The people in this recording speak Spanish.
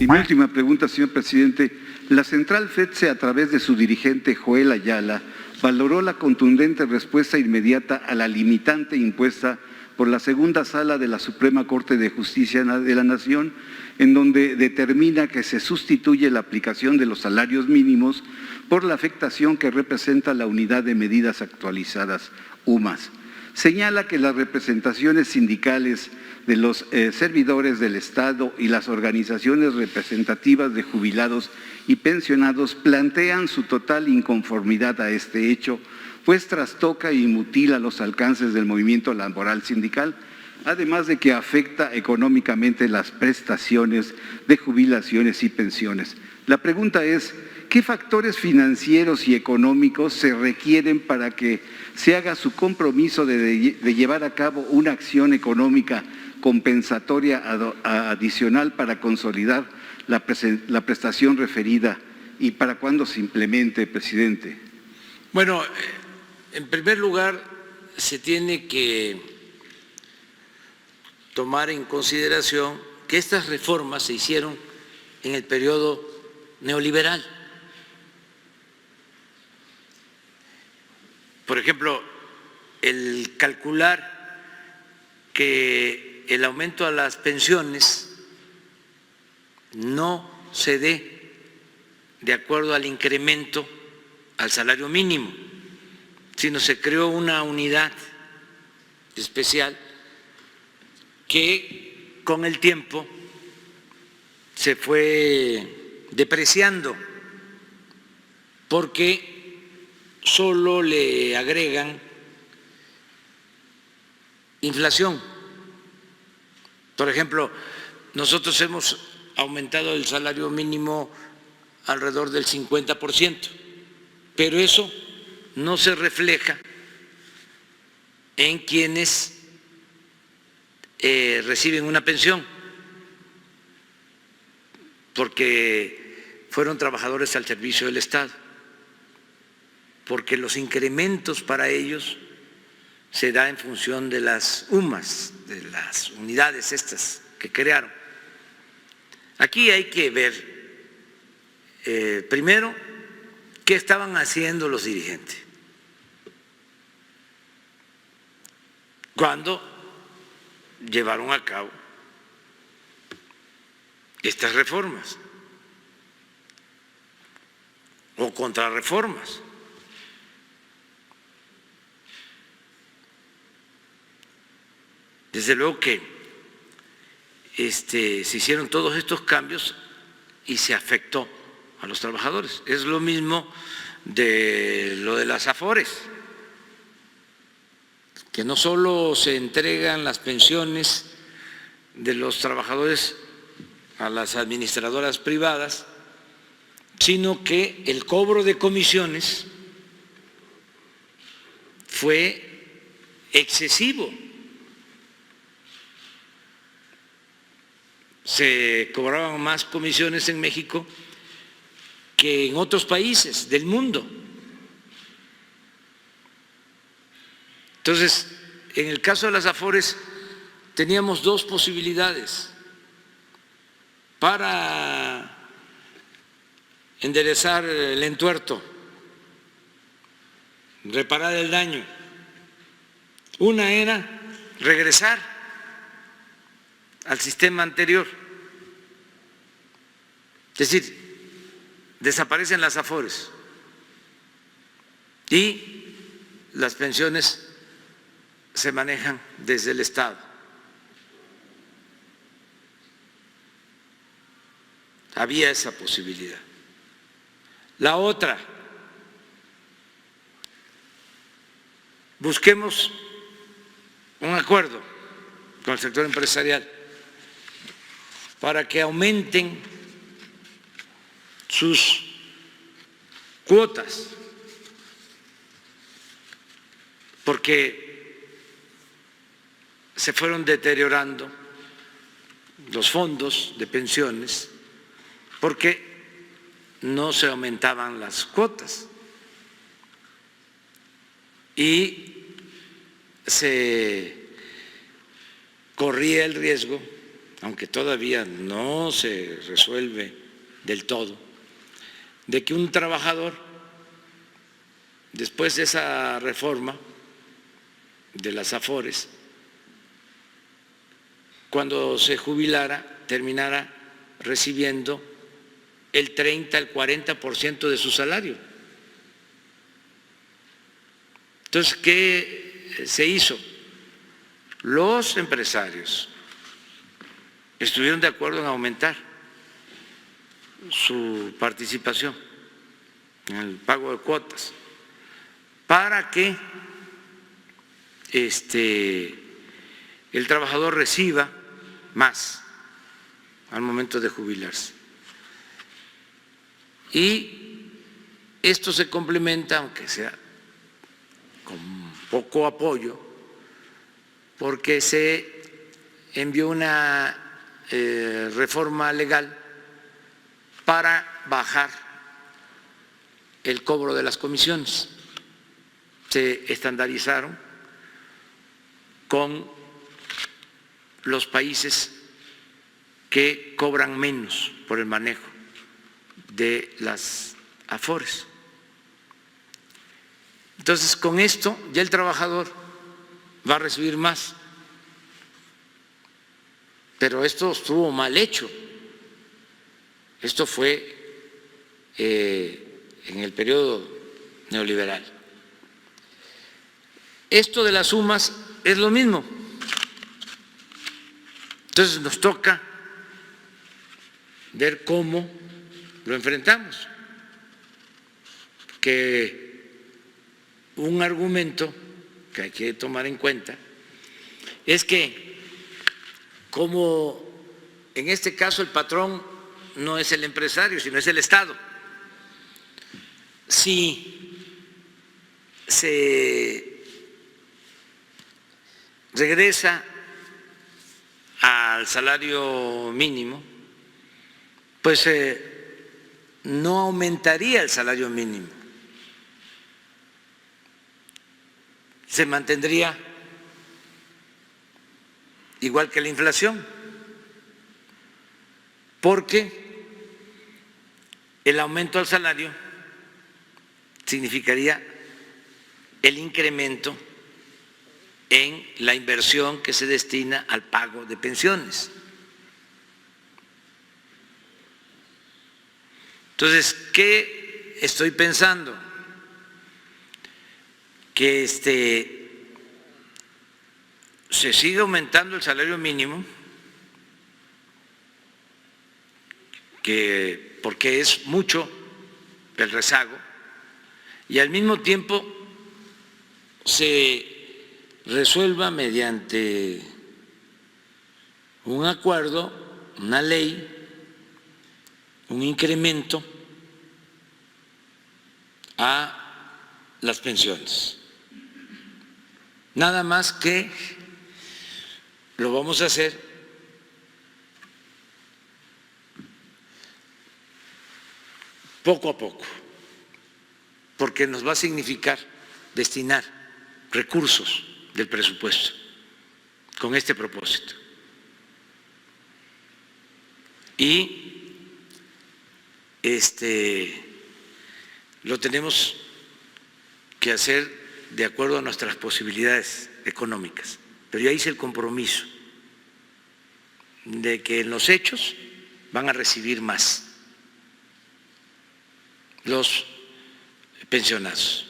mi última pregunta, señor presidente. La central FEDSE, a través de su dirigente Joel Ayala, valoró la contundente respuesta inmediata a la limitante impuesta por la segunda sala de la Suprema Corte de Justicia de la Nación, en donde determina que se sustituye la aplicación de los salarios mínimos por la afectación que representa la Unidad de Medidas Actualizadas, UMAS. Señala que las representaciones sindicales de los servidores del Estado y las organizaciones representativas de jubilados y pensionados plantean su total inconformidad a este hecho, pues trastoca y mutila los alcances del movimiento laboral sindical, además de que afecta económicamente las prestaciones de jubilaciones y pensiones. La pregunta es, ¿qué factores financieros y económicos se requieren para que se haga su compromiso de llevar a cabo una acción económica compensatoria adicional para consolidar la prestación referida y para cuándo se implemente, presidente? Bueno, en primer lugar, se tiene que tomar en consideración que estas reformas se hicieron en el periodo neoliberal. Por ejemplo, el calcular que el aumento a las pensiones no se dé de acuerdo al incremento al salario mínimo, sino se creó una unidad especial que con el tiempo se fue depreciando porque solo le agregan inflación. Por ejemplo, nosotros hemos aumentado el salario mínimo alrededor del 50%, pero eso no se refleja en quienes reciben una pensión, porque fueron trabajadores al servicio del Estado, porque los incrementos para ellos se da en función de las UMAS, de las unidades estas que crearon. Aquí hay que ver primero qué estaban haciendo los dirigentes cuando llevaron a cabo estas reformas o contrarreformas. Desde luego que se hicieron todos estos cambios y se afectó a los trabajadores. Es lo mismo de lo de las AFORES, que no solo se entregan las pensiones de los trabajadores a las administradoras privadas, sino que el cobro de comisiones fue excesivo. Se cobraban más comisiones en México que en otros países del mundo. Entonces, en el caso de las AFORES, teníamos dos posibilidades para enderezar el entuerto, reparar el daño. Una era regresar al sistema anterior, es decir, desaparecen las AFORES y las pensiones se manejan desde el Estado. Había esa posibilidad. La otra, busquemos un acuerdo con el sector empresarial para que aumenten sus cuotas, porque se fueron deteriorando los fondos de pensiones porque no se aumentaban las cuotas y se corría el riesgo aunque todavía no se resuelve del todo, de que un trabajador, después de esa reforma de las Afores, cuando se jubilara, terminara recibiendo el 30, el 40% de su salario. Entonces, ¿qué se hizo? Los empresarios estuvieron de acuerdo en aumentar su participación en el pago de cuotas para que el trabajador reciba más al momento de jubilarse. Y esto se complementa, aunque sea con poco apoyo, porque se envió una reforma legal para bajar el cobro de las comisiones. Se estandarizaron con los países que cobran menos por el manejo de las Afores. Entonces, con esto ya el trabajador va a recibir más. Pero esto estuvo mal hecho. Esto fue en el periodo neoliberal. Esto de las sumas es lo mismo. Entonces nos toca ver cómo lo enfrentamos. Que un argumento que hay que tomar en cuenta es que, como en este caso el patrón no es el empresario, sino es el Estado, si se regresa al salario mínimo, pues no aumentaría el salario mínimo, se mantendría igual que la inflación, porque el aumento al salario significaría el incremento en la inversión que se destina al pago de pensiones. Entonces, ¿qué estoy pensando? Que se sigue aumentando el salario mínimo, porque es mucho el rezago, y al mismo tiempo se resuelva mediante un acuerdo, una ley, un incremento a las pensiones. Nada más que lo vamos a hacer poco a poco, porque nos va a significar destinar recursos del presupuesto con este propósito. Y lo tenemos que hacer de acuerdo a nuestras posibilidades económicas. Pero ya hice el compromiso de que en los hechos van a recibir más los pensionados.